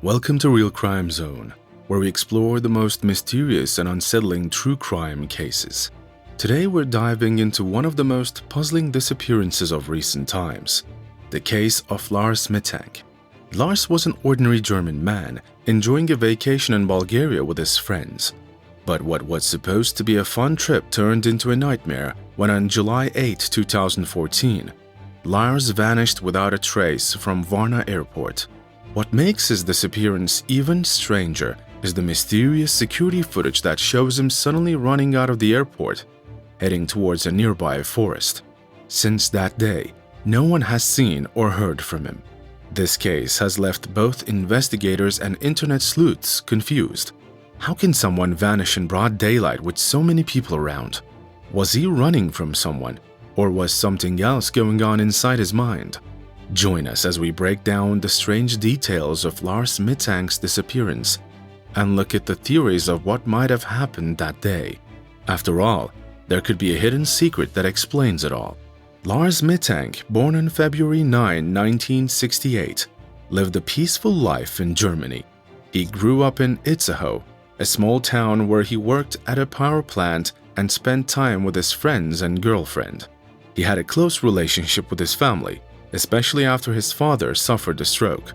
Welcome to Real Crime Zone, where we explore the most mysterious and unsettling true crime cases. Today we're diving into one of the most puzzling disappearances of recent times, the case of Lars Mittank. Lars was an ordinary German man enjoying a vacation in Bulgaria with his friends. But what was supposed to be a fun trip turned into a nightmare when on July 8, 2014, Lars vanished without a trace from Varna airport. What makes his disappearance even stranger is the mysterious security footage that shows him suddenly running out of the airport, heading towards a nearby forest. Since that day, no one has seen or heard from him. This case has left both investigators and internet sleuths confused. How can someone vanish in broad daylight with so many people around? Was he running from someone, or was something else going on inside his mind? Join us as we break down the strange details of Lars Mittank's disappearance and look at the theories of what might have happened that day. After all, there could be a hidden secret that explains it all. Lars Mittank, born on February 9, 1968, lived a peaceful life in Germany. He grew up in Itzehoe, a small town where he worked at a power plant and spent time with his friends and girlfriend. He had a close relationship with his family, especially after his father suffered a stroke.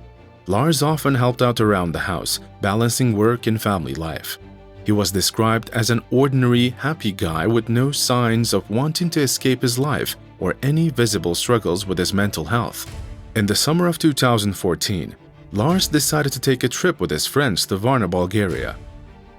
Lars often helped out around the house, balancing work and family life. He was described as an ordinary, happy guy with no signs of wanting to escape his life or any visible struggles with his mental health. In the summer of 2014, Lars decided to take a trip with his friends to Varna, Bulgaria.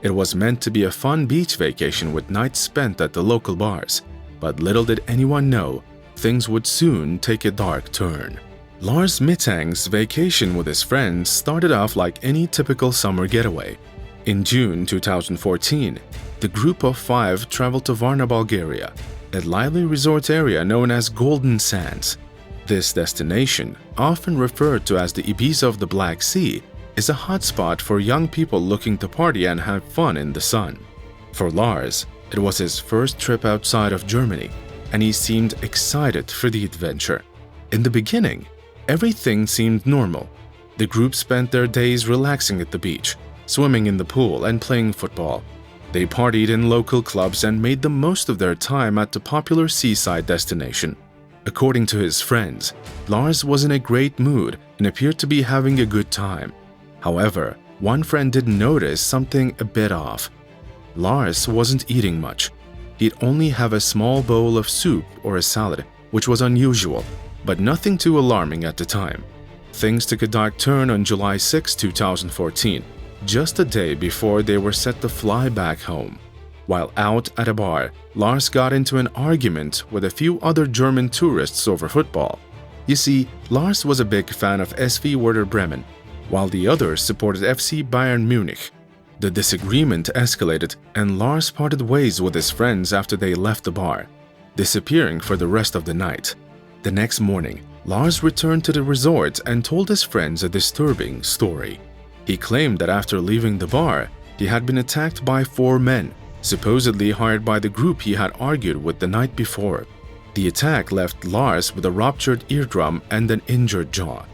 It was meant to be a fun beach vacation with nights spent at the local bars, but little did anyone know things would soon take a dark turn. Lars Mittank's vacation with his friends started off like any typical summer getaway. In June 2014, the group of 5 traveled to Varna, Bulgaria, a lively resort area known as Golden Sands. This destination, often referred to as the Ibiza of the Black Sea, is a hotspot for young people looking to party and have fun in the sun. For Lars, it was his first trip outside of Germany, and he seemed excited for the adventure. In the beginning, everything seemed normal. The group spent their days relaxing at the beach, swimming in the pool, and playing football. They partied in local clubs and made the most of their time at the popular seaside destination. According to his friends, Lars was in a great mood and appeared to be having a good time. However, one friend did notice something a bit off. Lars wasn't eating much. He'd only have a small bowl of soup or a salad, which was unusual, but nothing too alarming at the time. Things took a dark turn on July 6, 2014, just a day before they were set to fly back home. While out at a bar, Lars got into an argument with a few other German tourists over football. You see, Lars was a big fan of SV Werder Bremen, while the others supported FC Bayern Munich. The disagreement escalated and Lars parted ways with his friends after they left the bar, disappearing for the rest of the night. The next morning, Lars returned to the resort and told his friends a disturbing story. He claimed that after leaving the bar, he had been attacked by 4 men, supposedly hired by the group he had argued with the night before. The attack left Lars with a ruptured eardrum and an injured jaw.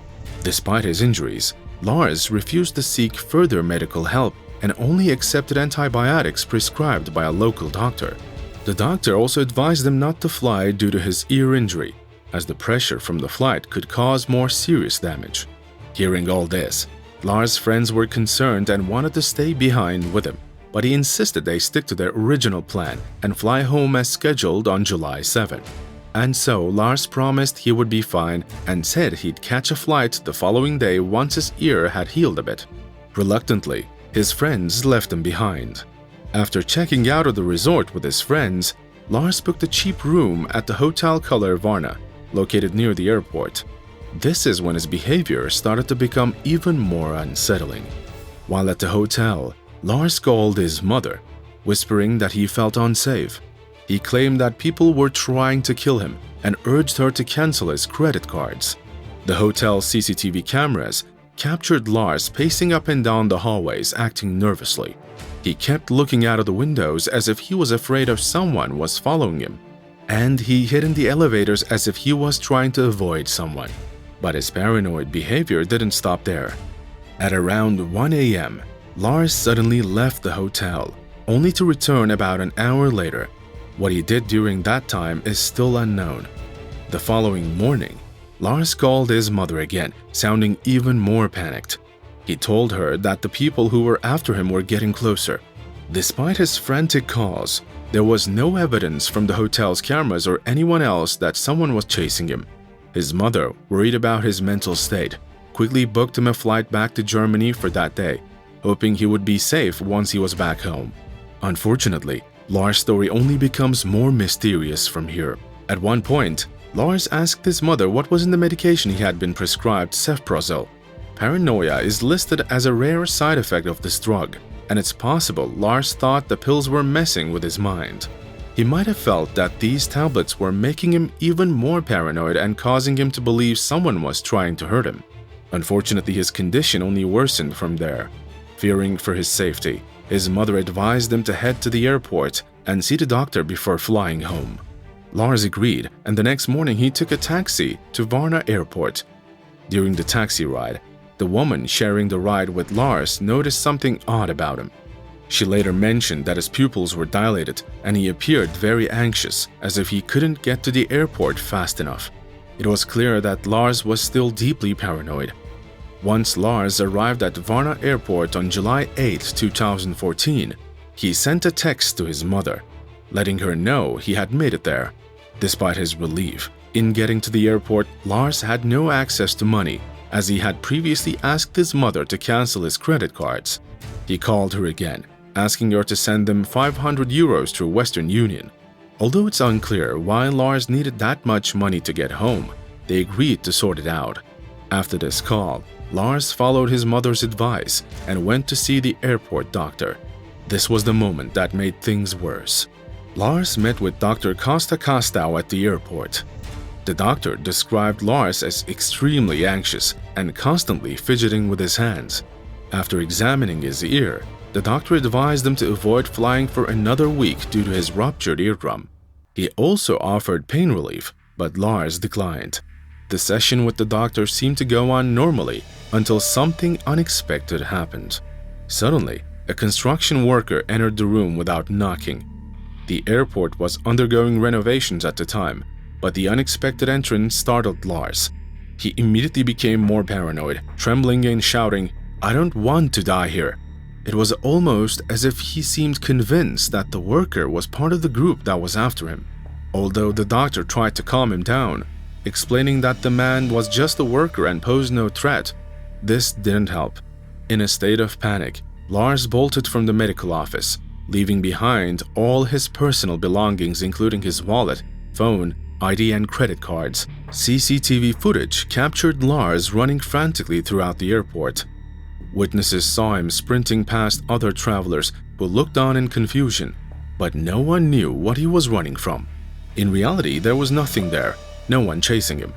Despite his injuries, Lars refused to seek further medical help and only accepted antibiotics prescribed by a local doctor. The doctor also advised him not to fly due to his ear injury, as the pressure from the flight could cause more serious damage. Hearing all this, Lars' friends were concerned and wanted to stay behind with him, but he insisted they stick to their original plan and fly home as scheduled on July 7. And so Lars promised he would be fine and said he'd catch a flight the following day once his ear had healed a bit. Reluctantly, his friends left him behind. After checking out of the resort with his friends, Lars booked a cheap room at the Hotel Color Varna, located near the airport. This is when his behavior started to become even more unsettling. While at the hotel, Lars called his mother, whispering that he felt unsafe. He claimed that people were trying to kill him and urged her to cancel his credit cards. The hotel's CCTV cameras captured Lars pacing up and down the hallways, acting nervously. He kept looking out of the windows as if he was afraid of someone was following him, and he hid in the elevators as if he was trying to avoid someone. But his paranoid behavior didn't stop there. At around 1 a.m., Lars suddenly left the hotel, only to return about an hour later. What he did during that time is still unknown. The following morning, Lars called his mother again, sounding even more panicked. He told her that the people who were after him were getting closer. Despite his frantic calls, there was no evidence from the hotel's cameras or anyone else that someone was chasing him. His mother, worried about his mental state, quickly booked him a flight back to Germany for that day, hoping he would be safe once he was back home. Unfortunately, Lars' story only becomes more mysterious from here. At one point, Lars asked his mother what was in the medication he had been prescribed, cefprozil. Paranoia is listed as a rare side effect of this drug, and it's possible Lars thought the pills were messing with his mind. He might have felt that these tablets were making him even more paranoid and causing him to believe someone was trying to hurt him. Unfortunately, his condition only worsened from there. Fearing for his safety, his mother advised him to head to the airport and see the doctor before flying home. Lars agreed, and the next morning he took a taxi to Varna Airport. During the taxi ride, the woman sharing the ride with Lars noticed something odd about him. She later mentioned that his pupils were dilated and he appeared very anxious, as if he couldn't get to the airport fast enough. It was clear that Lars was still deeply paranoid. Once Lars arrived at Varna Airport on July 8, 2014, he sent a text to his mother, letting her know he had made it there. Despite his relief in getting to the airport, Lars had no access to money, as he had previously asked his mother to cancel his credit cards. He called her again, asking her to send them 500 euros through Western Union. Although it's unclear why Lars needed that much money to get home, they agreed to sort it out. After this call, Lars followed his mother's advice and went to see the airport doctor. This was the moment that made things worse. Lars met with Dr. Costa Costow at the airport. The doctor described Lars as extremely anxious and constantly fidgeting with his hands. After examining his ear, the doctor advised him to avoid flying for another week due to his ruptured eardrum. He also offered pain relief, but Lars declined. The session with the doctor seemed to go on normally until something unexpected happened. Suddenly, a construction worker entered the room without knocking. The airport was undergoing renovations at the time, but the unexpected entrance startled Lars. He immediately became more paranoid, trembling and shouting, "I don't want to die here." It was almost as if he seemed convinced that the worker was part of the group that was after him. Although the doctor tried to calm him down, explaining that the man was just a worker and posed no threat, this didn't help. In a state of panic, Lars bolted from the medical office, leaving behind all his personal belongings including his wallet, phone, ID and credit cards. CCTV footage captured Lars running frantically throughout the airport. Witnesses saw him sprinting past other travelers who looked on in confusion, but no one knew what he was running from. In reality, there was nothing there, no one chasing him.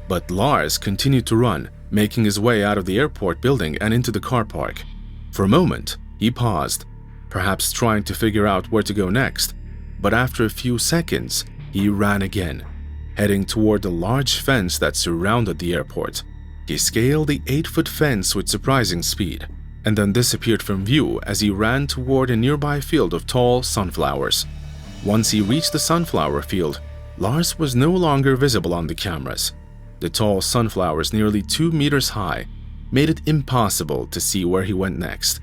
But Lars continued to run, making his way out of the airport building and into the car park. For a moment, he paused, perhaps trying to figure out where to go next, but after a few seconds, he ran again, heading toward the large fence that surrounded the airport. He scaled the 8-foot fence with surprising speed, and then disappeared from view as he ran toward a nearby field of tall sunflowers. Once he reached the sunflower field, Lars was no longer visible on the cameras. The tall sunflowers, nearly 2 meters high, made it impossible to see where he went next.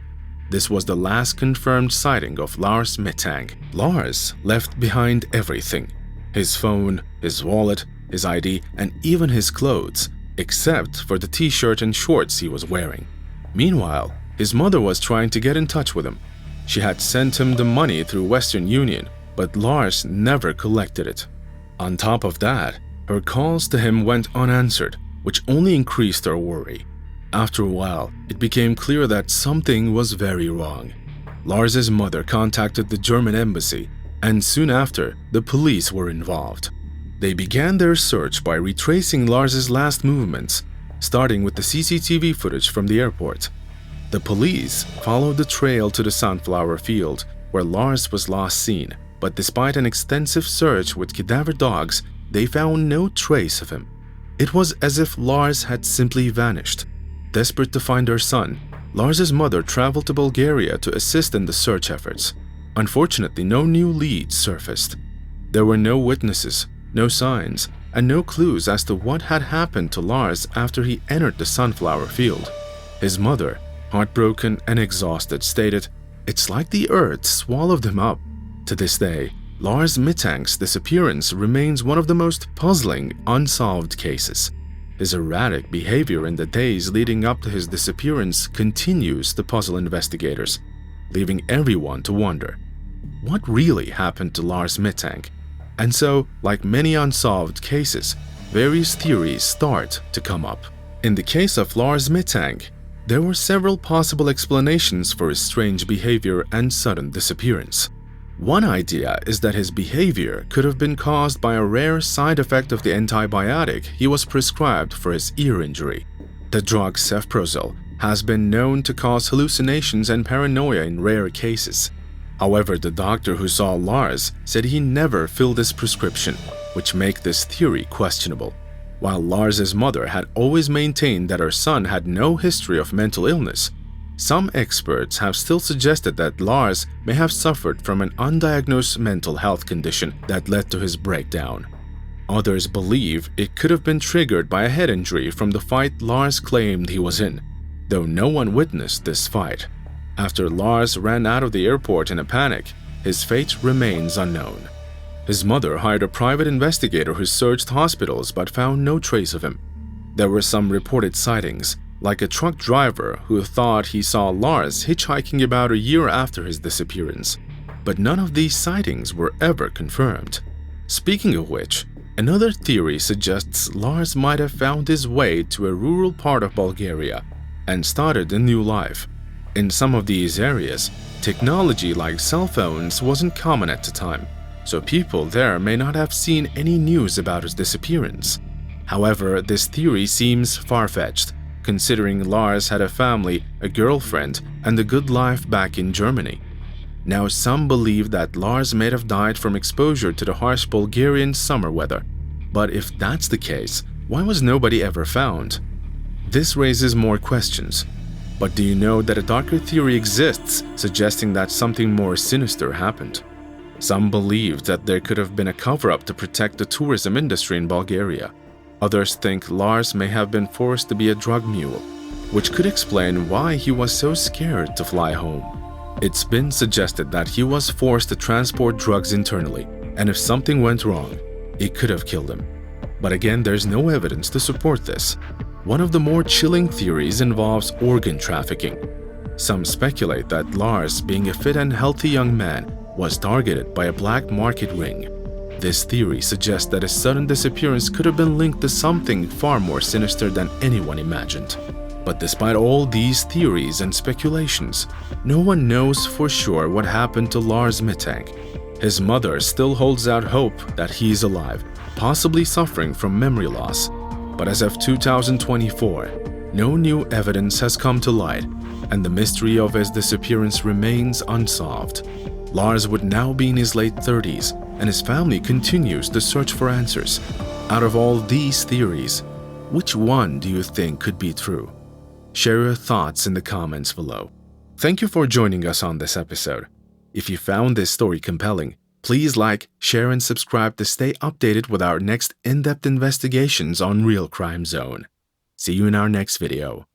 This was the last confirmed sighting of Lars Mittank. Lars left behind everything: his phone, his wallet, his ID, and even his clothes, except for the t-shirt and shorts he was wearing. Meanwhile, his mother was trying to get in touch with him. She had sent him the money through Western Union, but Lars never collected it. On top of that, her calls to him went unanswered, which only increased her worry. After a while, it became clear that something was very wrong. Lars's mother contacted the German embassy, and soon after, the police were involved. They began their search by retracing Lars's last movements, starting with the CCTV footage from the airport. The police followed the trail to the sunflower field, where Lars was last seen, but despite an extensive search with cadaver dogs, they found no trace of him. It was as if Lars had simply vanished. Desperate to find her son, Lars's mother traveled to Bulgaria to assist in the search efforts. Unfortunately, no new leads surfaced. There were no witnesses, no signs, and no clues as to what had happened to Lars after he entered the sunflower field. His mother, heartbroken and exhausted, stated, "It's like the earth swallowed him up." To this day, Lars Mittank's disappearance remains one of the most puzzling, unsolved cases. His erratic behavior in the days leading up to his disappearance continues to puzzle investigators, leaving everyone to wonder, what really happened to Lars Mittank? And so, like many unsolved cases, various theories start to come up. In the case of Lars Mittank, there were several possible explanations for his strange behavior and sudden disappearance. One idea is that his behavior could have been caused by a rare side effect of the antibiotic he was prescribed for his ear injury. The drug cefprozil has been known to cause hallucinations and paranoia in rare cases. However, the doctor who saw Lars said he never filled this prescription, which make this theory questionable. While Lars's mother had always maintained that her son had no history of mental illness, some experts have still suggested that Lars may have suffered from an undiagnosed mental health condition that led to his breakdown. Others believe it could have been triggered by a head injury from the fight Lars claimed he was in, though no one witnessed this fight. After Lars ran out of the airport in a panic, his fate remains unknown. His mother hired a private investigator who searched hospitals but found no trace of him. There were some reported sightings, like a truck driver who thought he saw Lars hitchhiking about a year after his disappearance, but none of these sightings were ever confirmed. Speaking of which, another theory suggests Lars might have found his way to a rural part of Bulgaria and started a new life. In some of these areas, technology like cell phones wasn't common at the time, so people there may not have seen any news about his disappearance. However, this theory seems far-fetched, considering Lars had a family, a girlfriend, and a good life back in Germany. Now, some believe that Lars may have died from exposure to the harsh Bulgarian summer weather. But if that's the case, why was nobody ever found? This raises more questions. But do you know that a darker theory exists suggesting that something more sinister happened? Some believe that there could have been a cover-up to protect the tourism industry in Bulgaria. Others think Lars may have been forced to be a drug mule, which could explain why he was so scared to fly home. It's been suggested that he was forced to transport drugs internally, and if something went wrong, it could have killed him. But again, there's no evidence to support this. One of the more chilling theories involves organ trafficking. Some speculate that Lars, being a fit and healthy young man, was targeted by a black market ring. This theory suggests that his sudden disappearance could have been linked to something far more sinister than anyone imagined. But despite all these theories and speculations, no one knows for sure what happened to Lars Mittank. His mother still holds out hope that he's alive, possibly suffering from memory loss. But as of 2024, no new evidence has come to light, and the mystery of his disappearance remains unsolved. Lars would now be in his late 30s, and his family continues to search for answers. Out of all these theories, which one do you think could be true? Share your thoughts in the comments below. Thank you for joining us on this episode. If you found this story compelling, please like, share, and subscribe to stay updated with our next in-depth investigations on Real Crime Zone. See you in our next video.